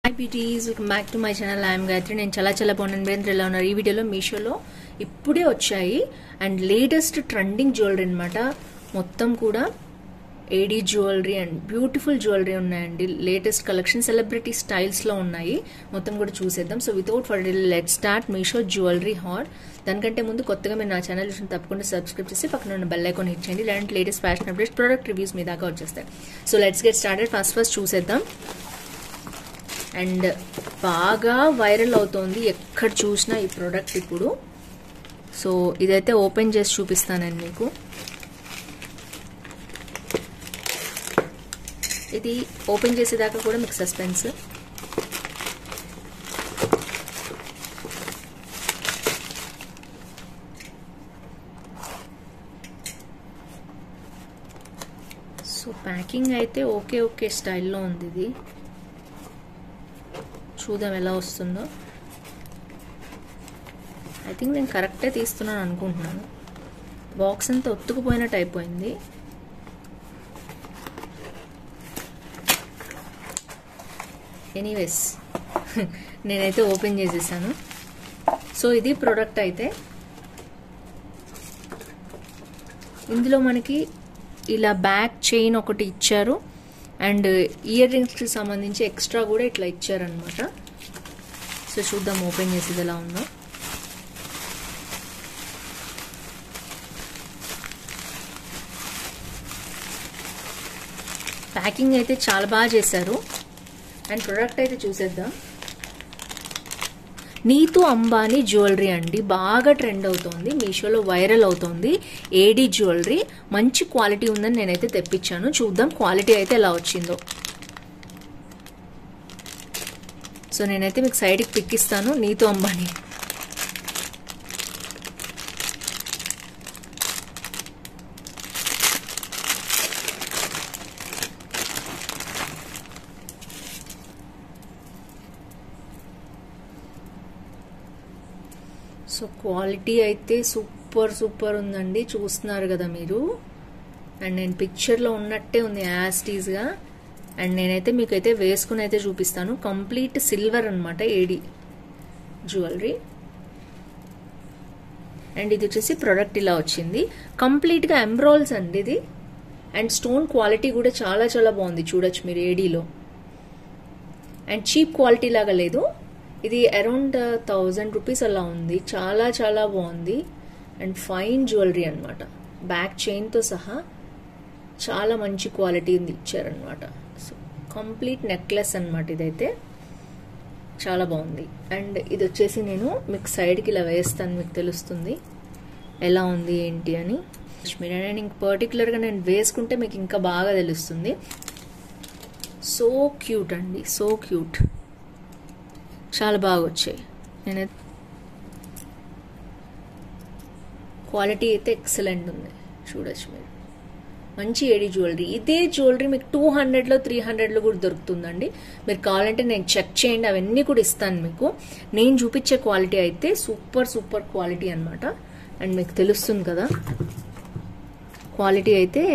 Hi beauties, welcome back to my channel. I am Gayatri. నేను చాలా బాగున్నాను. మీరు ఎలా ఉన్నారు? ఈ వీడియోలో మీషోలో ఇప్పుడే వచ్చాయి అండ్ లేటెస్ట్ ట్రెండింగ్ జ్యువెలరీ అన్నమాట. మొత్తం కూడా ఏడీ జ్యువెలరీ అండ్ బ్యూటిఫుల్ జ్యువెలరీ ఉన్నాయండి. లేటెస్ట్ కలెక్షన్ సెలబ్రిటీ స్టైల్స్ లో ఉన్నాయి. మొత్తం కూడా చూసేద్దాం. So without for let start Meesho jewellery hall. దానికంటే ముందు కొత్తగా మీరు నా ఛానల్ చూసి తప్పకుండా సబ్స్క్రైబ్ చేసి పక్కన ఉన్న బెల్ ఐకాన్ హిట్ చేయండి. ఇలాంటి latest fashion updates product reviews మీ దాకా వచ్చేస్తాయి. So let's get started. First చూసేద్దాం. అండ్ బాగా వైరల్ అవుతోంది ఎక్కడ చూసినా ఈ ప్రోడక్ట్ ఇప్పుడు. సో ఇదైతే ఓపెన్ చేసి చూపిస్తానండి మీకు. ఇది ఓపెన్ చేసేదాకా కూడా మీకు సస్పెన్స్. సో ప్యాకింగ్ అయితే ఓకే స్టైల్లో ఉంది. ఇది చూద్దాం ఎలా వస్తుందో. ఐ థింక్ నేను కరెక్టే తీస్తున్నాను అనుకుంటున్నాను. బాక్స్ అంతా ఒత్తుకుపోయినట్టు అయిపోయింది. ఎనీవేస్ నేనైతే ఓపెన్ చేసేసాను. సో ఇది ప్రోడక్ట్ అయితే. ఇందులో మనకి ఇలా బ్యాక్ చైన్ ఒకటి ఇచ్చారు అండ్ ఇయర్ రింగ్స్కి సంబంధించి ఎక్స్ట్రా కూడా ఇట్లా ఇచ్చారనమాట. సో చూద్దాం ఓపెన్ చేసేది ఎలా ఉందో. ప్యాకింగ్ అయితే చాలా బాగా చేశారు అండ్ ప్రొడక్ట్ అయితే చూసేద్దాం. నీతూ అంబానీ జ్యువెలరీ అండి. బాగా ట్రెండ్ అవుతోంది, మీషోలో వైరల్ అవుతోంది. ఏడీ జ్యువెలరీ మంచి క్వాలిటీ ఉందని నేనైతే తెప్పించాను. చూద్దాం క్వాలిటీ అయితే ఎలా వచ్చిందో. సో నేనైతే మీకు సైడ్కి పిక్ ఇస్తాను. నీతూ అంబానీ సో క్వాలిటీ అయితే సూపర్ ఉందండి. చూస్తున్నారు కదా మీరు. అండ్ నేను పిక్చర్లో ఉన్నట్టే ఉంది యాజ్ టీజ్గా. అండ్ నేనైతే మీకైతే వేసుకుని అయితే చూపిస్తాను. కంప్లీట్ సిల్వర్ అనమాట ఏడీ జ్యువెలరీ. అండ్ ఇది వచ్చేసి ప్రోడక్ట్ ఇలా వచ్చింది. కంప్లీట్గా ఎంబ్రాయిల్స్ అండి ఇది. అండ్ స్టోన్ క్వాలిటీ కూడా చాలా బాగుంది. చూడొచ్చు మీరు ఏడీలో. అండ్ చీప్ క్వాలిటీ లాగా లేదు. ఇది అరౌండ్ 1000 రూపీస్ అలా ఉంది. చాలా బాగుంది. అండ్ ఫైన్ జ్యువెలరీ అనమాట. బ్యాక్ చైన్తో సహా చాలా మంచి క్వాలిటీ ఇచ్చారనమాట. సో కంప్లీట్ నెక్లెస్ అనమాట ఇదైతే. చాలా బాగుంది. అండ్ ఇది వచ్చేసి నేను మీకు సైడ్కి ఇలా వేస్తాను, మీకు తెలుస్తుంది ఎలా ఉంది ఏంటి అని. నేను ఇంక పర్టికులర్గా నేను వేసుకుంటే మీకు ఇంకా బాగా తెలుస్తుంది. సో క్యూట్ అండి, సో క్యూట్. చాలా బాగా వచ్చాయి. నేనైతే క్వాలిటీ అయితే ఎక్సలెంట్ ఉంది. చూడొచ్చు మీరు. మంచి ఏడీ జ్యువెలరీ. ఇదే జ్యువెలరీ మీకు 200లో 300లో కూడా దొరుకుతుందండి. మీరు కావాలంటే నేను చెక్ చేయండి, అవన్నీ కూడా ఇస్తాను మీకు. నేను చూపించే క్వాలిటీ అయితే సూపర్ క్వాలిటీ అనమాట. అండ్ మీకు తెలుస్తుంది కదా క్వాలిటీ అయితే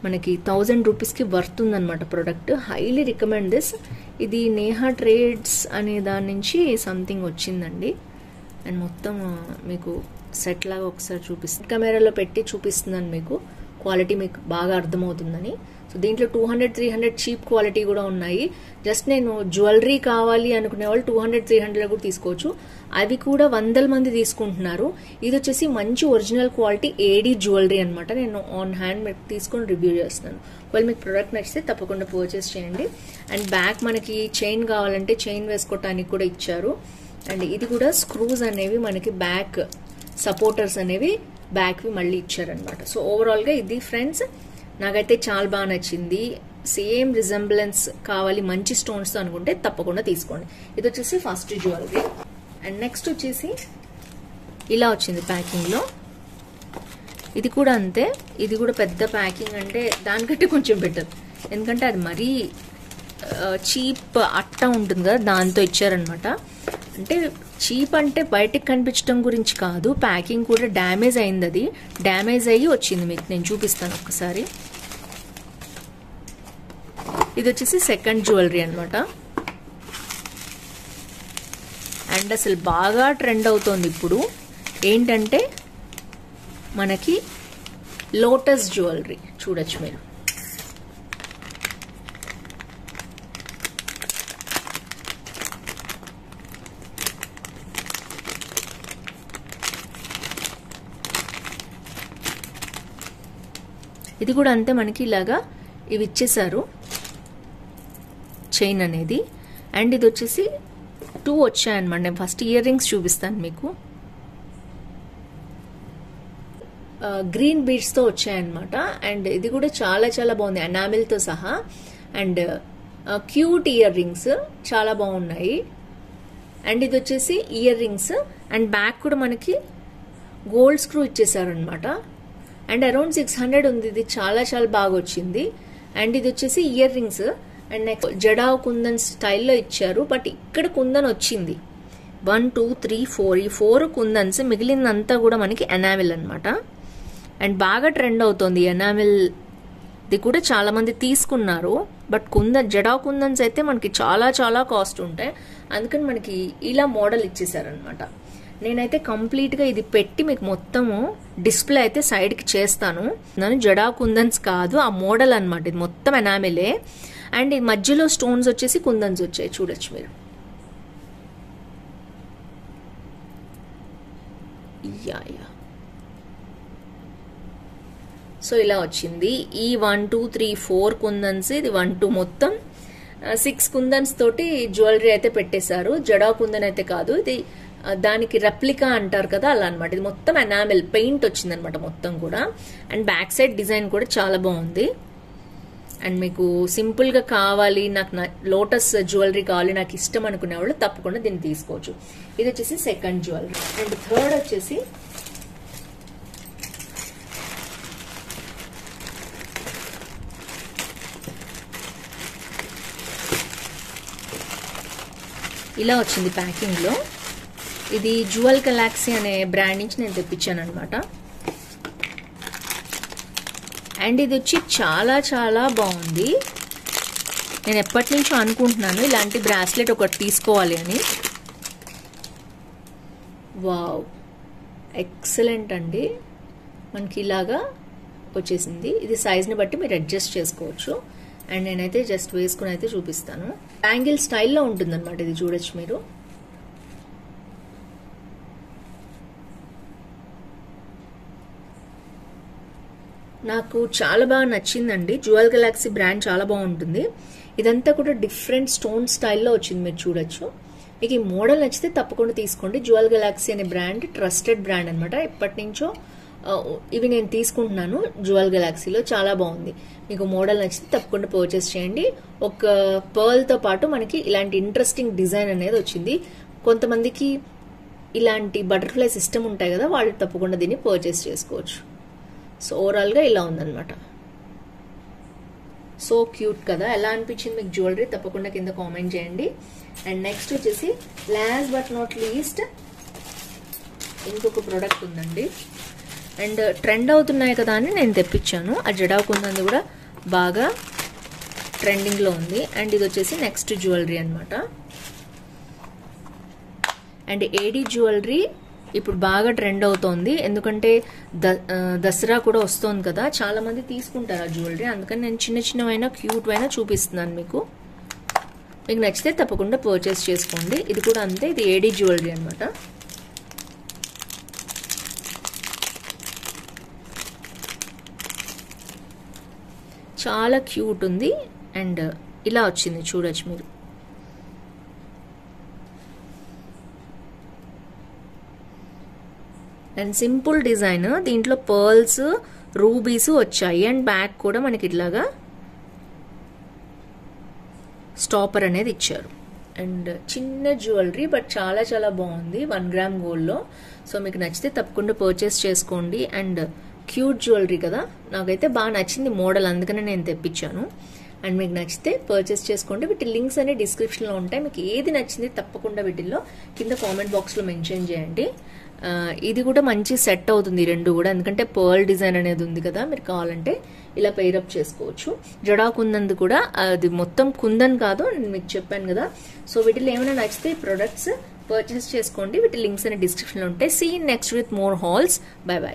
మనకి 1000 రూపీస్కి వర్త్ ఉందన్నమాట ప్రోడక్ట్. Highly recommend this. ఇది నేహా ట్రేడ్స్ అనే దాని నుంచి సంథింగ్ వచ్చిందండి. అండ్ మొత్తం మీకు సెట్ లాగా ఒకసారి చూపిస్తాను. కెమెరాలో పెట్టి చూపిస్తున్నాను మీకు. క్వాలిటీ మీకు బాగా అర్థమవుతుందని. సో దీంట్లో 200-300 చీప్ క్వాలిటీ కూడా ఉన్నాయి. జస్ట్ నేను జ్యువెలరీ కావాలి అనుకునే వాళ్ళు 200-300లో కూడా తీసుకోవచ్చు. అవి కూడా వందల మంది తీసుకుంటున్నారు. ఇది వచ్చేసి మంచి ఒరిజినల్ క్వాలిటీ ఏడీ జ్యువెలరీ అనమాట. నేను ఆన్ హ్యాండ్ మీకు తీసుకొని రివ్యూ చేస్తున్నాను. ఒకవేళ మీకు ప్రోడక్ట్ నచ్చితే తప్పకుండా పర్చేస్ చేయండి. అండ్ బ్యాక్ మనకి చైన్ కావాలంటే చైన్ వేసుకోవటానికి కూడా ఇచ్చారు. అండ్ ఇది కూడా స్క్రూస్ అనేవి మనకి బ్యాక్ సపోర్టర్స్ అనేవి బ్యాక్వి మళ్ళీ ఇచ్చారనమాట. సో ఓవరాల్గా ఇది ఫ్రెండ్స్ నాకైతే చాలా బాగా నచ్చింది. సేమ్ రిజంబ్లెన్స్ కావాలి మంచి స్టోన్స్తో అనుకుంటే తప్పకుండా తీసుకోండి. ఇది వచ్చేసి ఫస్ట్ జ్యువెలరీ. అండ్ నెక్స్ట్ వచ్చేసి ఇలా వచ్చింది ప్యాకింగ్లో. ఇది కూడా అంతే. ఇది కూడా పెద్ద ప్యాకింగ్ అంటే దానికంటే కొంచెం బెటర్. ఎందుకంటే అది మరీ చీప్ అట్ట ఉంటుంది కదా, దాంతో ఇచ్చారనమాట. అంటే చీప్ అంటే బయటకు కనిపించడం గురించి కాదు, ప్యాకింగ్ కూడా డ్యామేజ్ అయింది. అది డ్యామేజ్ అయ్యి వచ్చింది. మీకు నేను చూపిస్తాను ఒకసారి. ఇది వచ్చేసి సెకండ్ జ్యువెలరీ అన్నమాట. అండ్ అసలు బాగా ట్రెండ్ అవుతోంది ఇప్పుడు ఏంటంటే మనకి లోటస్ జ్యువెలరీ చూడొచ్చు మీరు. ఇది కూడా అంతే, మనకి ఇలాగా ఇవి ఇచ్చేసారు చైన్ అనేది. అండ్ ఇది వచ్చేసి 2 వచ్చాయన్నమాట. నేను ఫస్ట్ ఇయర్ రింగ్స్ చూపిస్తాను మీకు. గ్రీన్ బీడ్స్తో వచ్చాయన్నమాట. అండ్ ఇది కూడా చాలా చాలా బాగుంది ఎనామిల్తో సహా. అండ్ క్యూట్ ఇయర్ రింగ్స్ చాలా బాగున్నాయి. అండ్ ఇది వచ్చేసి ఇయర్ రింగ్స్ అండ్ బ్యాక్ కూడా మనకి గోల్డ్ స్క్రూ ఇచ్చేసారనమాట. అండ్ అరౌండ్ 600 ఉంది. ఇది చాలా చాలా బాగా వచ్చింది. అండ్ ఇది వచ్చేసి ear rings and next jadau kundan స్టైల్లో ఇచ్చారు. బట్ ఇక్కడ కుందన్ వచ్చింది 1 2 3 4 ఈ 4 కుందన్స్, మిగిలినంతా కూడా మనకి ఎనామిల్ అనమాట. అండ్ బాగా ట్రెండ్ అవుతుంది ఎనామిల్. ఇది కూడా చాలా మంది తీసుకున్నారు. బట్ జడావ్ కుందన్స్ అయితే మనకి చాలా చాలా కాస్ట్ ఉంటాయి. అందుకని మనకి ఇలా మోడల్ ఇచ్చేసారనమాట. నేనైతే కంప్లీట్గా ఇది పెట్టి మీకు మొత్తము డిస్ప్లే అయితే సైడ్కి చేస్తాను. నన్ను జడా కుందన్స్ కాదు, ఆ మోడల్ అనమాట. ఇది మొత్తం ఎనామిలే. అండ్ ఈ మధ్యలో స్టోన్స్ వచ్చేసి కుందన్స్ వచ్చాయి చూడొచ్చు మీరు. యా సో ఇలా వచ్చింది. ఈ 1 2 3 4 కుందన్స్, ఇది 1 2 మొత్తం 6 కుందన్స్ తోటి జ్యువెలరీ అయితే పెట్టేశారు. జడా కుందన్ అయితే కాదు, ఇది దానికి రెప్లికా అంటారు కదా అలా అనమాట. ఇది మొత్తం ఎనామిల్ పెయింట్ వచ్చిందనమాట మొత్తం కూడా. అండ్ బ్యాక్ సైడ్ డిజైన్ కూడా చాలా బాగుంది. అండ్ మీకు సింపుల్గా కావాలి, నాకు లోటస్ జ్యువెలరీ కావాలి, నాకు ఇష్టం అనుకునే వాళ్ళు తప్పకుండా దీన్ని తీసుకోవచ్చు. ఇది వచ్చేసి సెకండ్ జ్యువెలరీ. అండ్ థర్డ్ వచ్చేసి ఇలా వచ్చింది ప్యాకింగ్లో. ఇది జ్యువెల్ గెలాక్సీ అనే బ్రాండ్ నుంచి నేను తెప్పించాను అనమాట. అండ్ ఇది వచ్చి చాలా చాలా బాగుంది. నేను ఎప్పటి నుంచో అనుకుంటున్నాను ఇలాంటి బ్రాస్లెట్ ఒకటి తీసుకోవాలి అని. వావ్, ఎక్సలెంట్ అండి. మనకి ఇలాగా వచ్చేసింది. ఇది సైజ్ని బట్టి మీరు అడ్జస్ట్ చేసుకోవచ్చు. అండ్ నేనైతే జస్ట్ వేసుకుని అయితే చూపిస్తాను. బ్యాంగిల్ స్టైల్లో ఉంటుందన్నమాట. ఇది చూడొచ్చు మీరు. నాకు చాలా బాగా నచ్చిందండి. జ్యువెల్ గెలాక్సీ బ్రాండ్ చాలా బాగుంటుంది. ఇదంతా కూడా డిఫరెంట్ స్టోన్ స్టైల్లో వచ్చింది, మీరు చూడొచ్చు. మీకు ఈ మోడల్ నచ్చితే తప్పకుండా తీసుకోండి. జ్యువెల్ గెలాక్సీ అనే బ్రాండ్ ట్రస్టెడ్ బ్రాండ్ అనమాట. ఎప్పటి నుంచో ఇవి నేను తీసుకుంటున్నాను జ్యువెల్ గెలాక్సీలో. చాలా బాగుంది. మీకు మోడల్ నచ్చితే తప్పకుండా పర్చేస్ చేయండి. ఒక పర్ల్తో పాటు మనకి ఇలాంటి ఇంట్రెస్టింగ్ డిజైన్ అనేది వచ్చింది. కొంతమందికి ఇలాంటి బటర్ఫ్లై సిస్టమ్ ఉంటాయి కదా, వాళ్ళు తప్పకుండా దీన్ని పర్చేస్ చేసుకోవచ్చు. సో ఓవరాల్గా ఇలా ఉందన్నమాట. సో క్యూట్ కదా. ఎలా అనిపించింది మీకు జ్యువెలరీ తప్పకుండా కింద కామెంట్ చేయండి. అండ్ నెక్స్ట్ వచ్చేసి లాస్ట్ బట్ నాట్ లీస్ట్ ఇంకొక ప్రోడక్ట్ ఉందండి. అండ్ ట్రెండ్ అవుతున్నాయి కదా అని నేను తెప్పించాను. ఆ జడా కుందన్ కూడా బాగా ట్రెండింగ్లో ఉంది. అండ్ ఇది వచ్చేసి నెక్స్ట్ జ్యువెలరీ అనమాట. అండ్ ఏడీ జ్యువెలరీ ఇప్పుడు బాగా ట్రెండ్ అవుతోంది. ఎందుకంటే దసరా కూడా వస్తుంది కదా, చాలా మంది తీసుకుంటారు ఆ జ్యువెలరీ. అందుకని నేను చిన్న చిన్నవైనా క్యూట్ అయినా చూపిస్తున్నాను మీకు. మీకు నచ్చితే తప్పకుండా పర్చేస్ చేసుకోండి. ఇది కూడా అంతే, ఇది ఏడీ జ్యువెలరీ అనమాట. చాలా క్యూట్ ఉంది. అండ్ ఇలా వచ్చింది చూడొచ్చు మీరు. అండ్ సింపుల్ డిజైన్, దీంట్లో పర్ల్స్ రూబీస్ వచ్చాయి. అండ్ బ్యాక్ కూడా మనకి ఇట్లాగా స్టాపర్ అనేది ఇచ్చారు. అండ్ చిన్న జ్యువెలరీ బట్ చాలా చాలా బాగుంది 1 గ్రామ్ గోల్డ్లో. సో మీకు నచ్చితే తప్పకుండా పర్చేస్ చేసుకోండి. అండ్ క్యూట్ జ్యువెలరీ కదా, నాకైతే బాగా నచ్చింది మోడల్, అందుకనే నేను తెప్పించాను. అండ్ మీకు నచ్చితే పర్చేస్ చేసుకోండి. వీటి లింక్స్ అనే డిస్క్రిప్షన్లో ఉంటాయి. మీకు ఏది నచ్చింది తప్పకుండా వీటిల్లో కింద కామెంట్ బాక్స్లో మెన్షన్ చేయండి. ఇది కూడా మంచి సెట్ అవుతుంది రెండు కూడా, ఎందుకంటే పర్ల్ డిజైన్ అనేది ఉంది కదా, మీరు కావాలంటే ఇలా పెయిరప్ చేసుకోవచ్చు. జడా కుందన్ కూడా అది మొత్తం కుందన్ కాదు, నేను మీకు చెప్పాను కదా. సో వీటిలో ఏమైనా నచ్చితే ఈ ప్రొడక్ట్స్ పర్చేస్ చేసుకోండి. వీటి లింక్స్ అనే డిస్క్రిప్షన్లో ఉంటాయి. See next with more halls. Bye by.